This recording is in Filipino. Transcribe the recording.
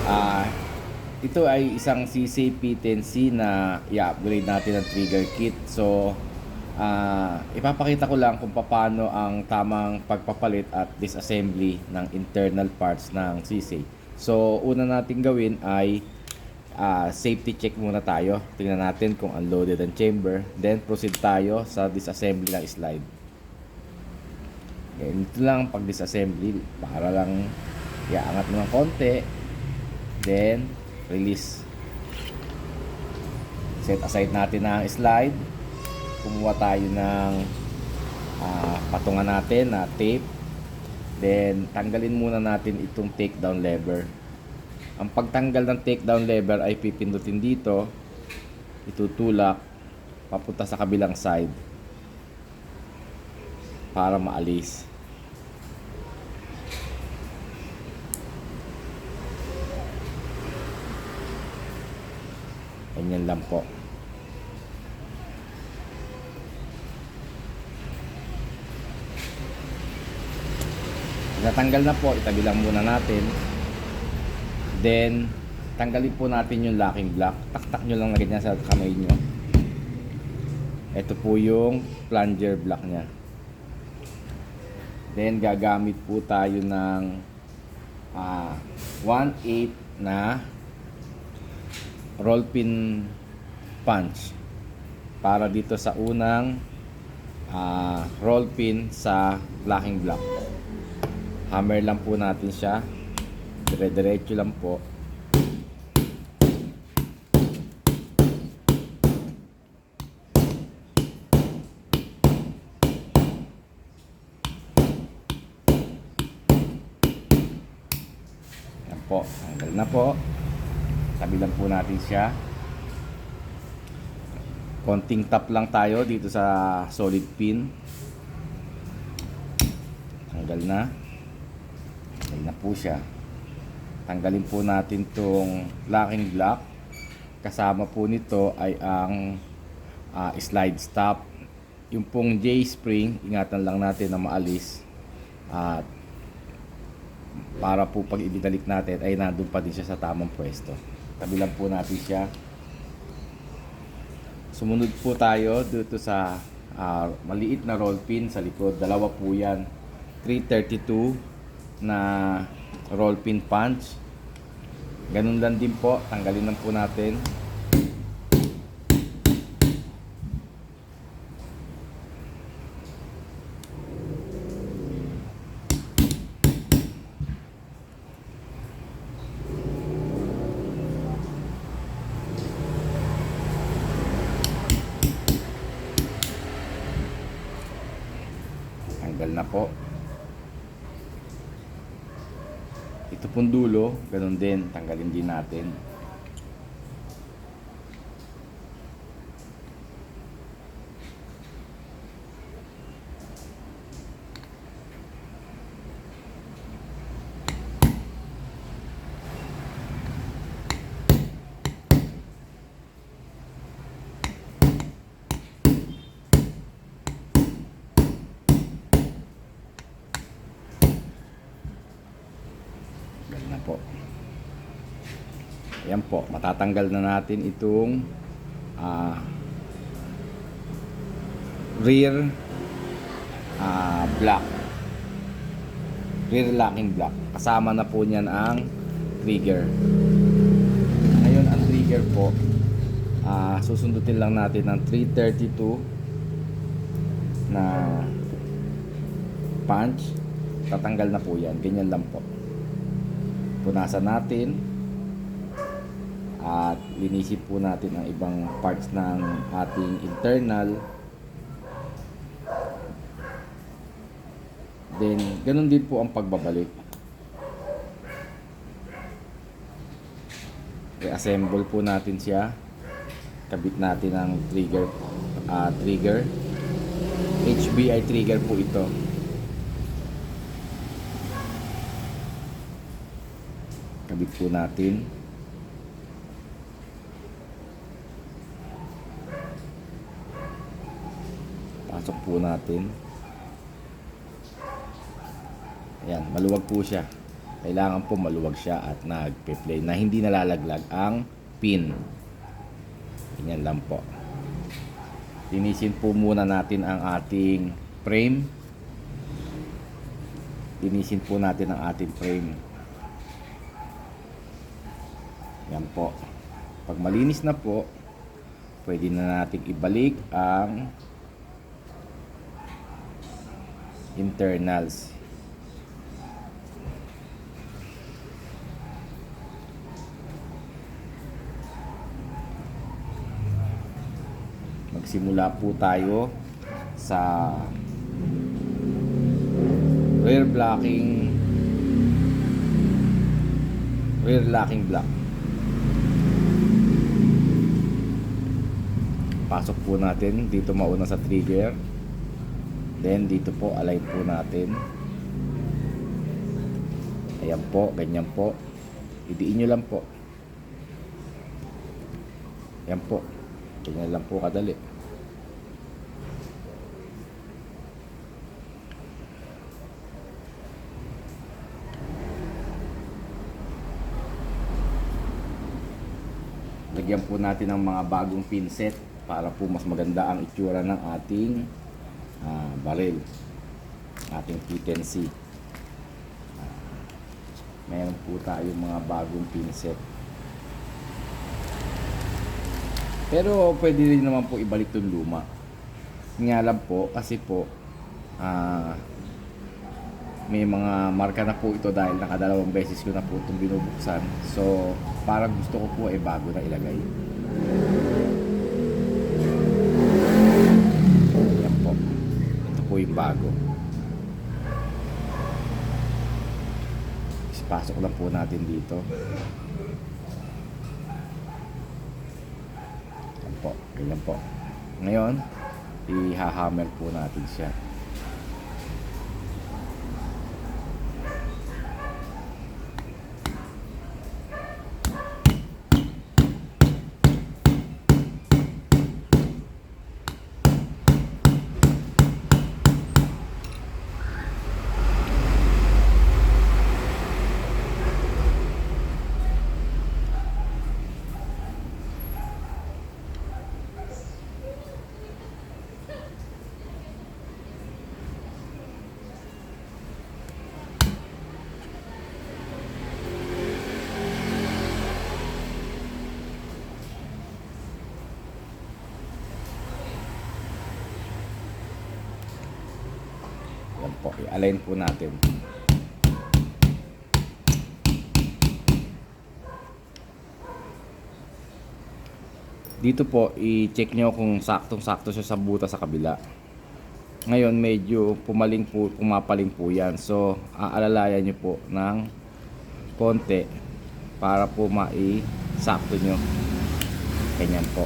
Ah, ito ay isang CCP10C na i-upgrade natin ang trigger kit. So, ipapakita ko lang kung paano ang tamang pagpapalit at disassembly ng internal parts ng CC. So, una natin gawin ay safety check muna tayo. Tingnan natin kung unloaded ang chamber. Then, proceed tayo sa disassembly ng slide. Ito lang pag disassembly para lang iaangat mo ng konti, then release. Set aside natin ang slide. Kumuha tayo ng patungan natin na tape, then tanggalin muna natin itong takedown lever. Ang pagtanggal ng takedown lever ay pipindutin dito, itutulak papunta sa kabilang side para maalis. Ganyan lang po. Natanggal na po, itabi lang muna natin. Then, tanggalin po natin yung locking block. Taktak nyo lang na ganyan sa kamay nyo. Ito po yung plunger block nya. Then, gagamit po tayo ng 1/8 na roll pin punch para dito sa unang roll pin sa locking block. Hammer lang po natin siya, dire-diretso lang po. Yan po, tanggal na po. Tabi lang po natin siya. Konting tap lang tayo dito sa solid pin. Tanggal na. Tanggal na po siya. Tanggalin po natin tong locking block. Kasama po nito ay ang slide stop. Yung pong J-spring, ingatan lang natin na maalis. At para po pag ibinalik natin ay nandun pa din siya sa tamang pwesto. Tabi lang po natin siya. Sumunod po tayo dito sa maliit na roll pin sa likod. Dalawa po yan. 332 na roll pin punch. Ganun lang din po. Tanggalin lang po natin. Tanggal na po. Ito pong dulo, ganun din, tanggalin din natin. Na po. Ayan po, matatanggal na natin itong rear block, rear locking block. Kasama na po niyan ang trigger. Ngayon ang trigger po, susundutin lang natin ng 332 na punch. Tatanggal na po yan, ganyan lang po. Punasan natin at linisin po natin ang ibang parts ng ating internal. Then ganun din po ang pagbabalik. I-assemble po natin siya. Kabit natin ang trigger. HBI trigger po ito. Kabit po natin. Pasok po natin. Ayan, maluwag po siya. Kailangan po maluwag siya at nagpe-play na hindi nalalaglag ang pin. Ganyan lang po. Linisin po muna natin ang ating frame. Linisin po natin ang ating frame. Yan po. Pag malinis na po, pwede na natin ibalik ang internals. Magsimula po tayo sa rear locking block. Pasok po natin dito mauna sa trigger, then dito po align po natin. Ayan po, ganyan po, idiin nyo lang po. Ayan po, ganyan lang po kadali. Lagyan po natin ng mga bagong pinset para po mas maganda ang itsura ng ating barrel, ating P10C. Mayroon po tayong mga bagong pinset, pero pwede rin naman po ibalik yung luma. Nga lang po kasi po may mga marka na po ito dahil nakadalawang beses ko na po itong binubuksan. So parang gusto ko po ay bago na ilagay. Yan po, ito po yung bago. Pasok lang po natin dito. Yan po, ganyan po. Ngayon i-hammer po natin siya. Yan po, i-align po natin. Dito po, i-check nyo kung saktong-sakto siya sa butas sa kabila. Ngayon, medyo pumapaling po yan. So, aalalayan nyo po ng konti para po mai-sakto nyo. Ganyan po.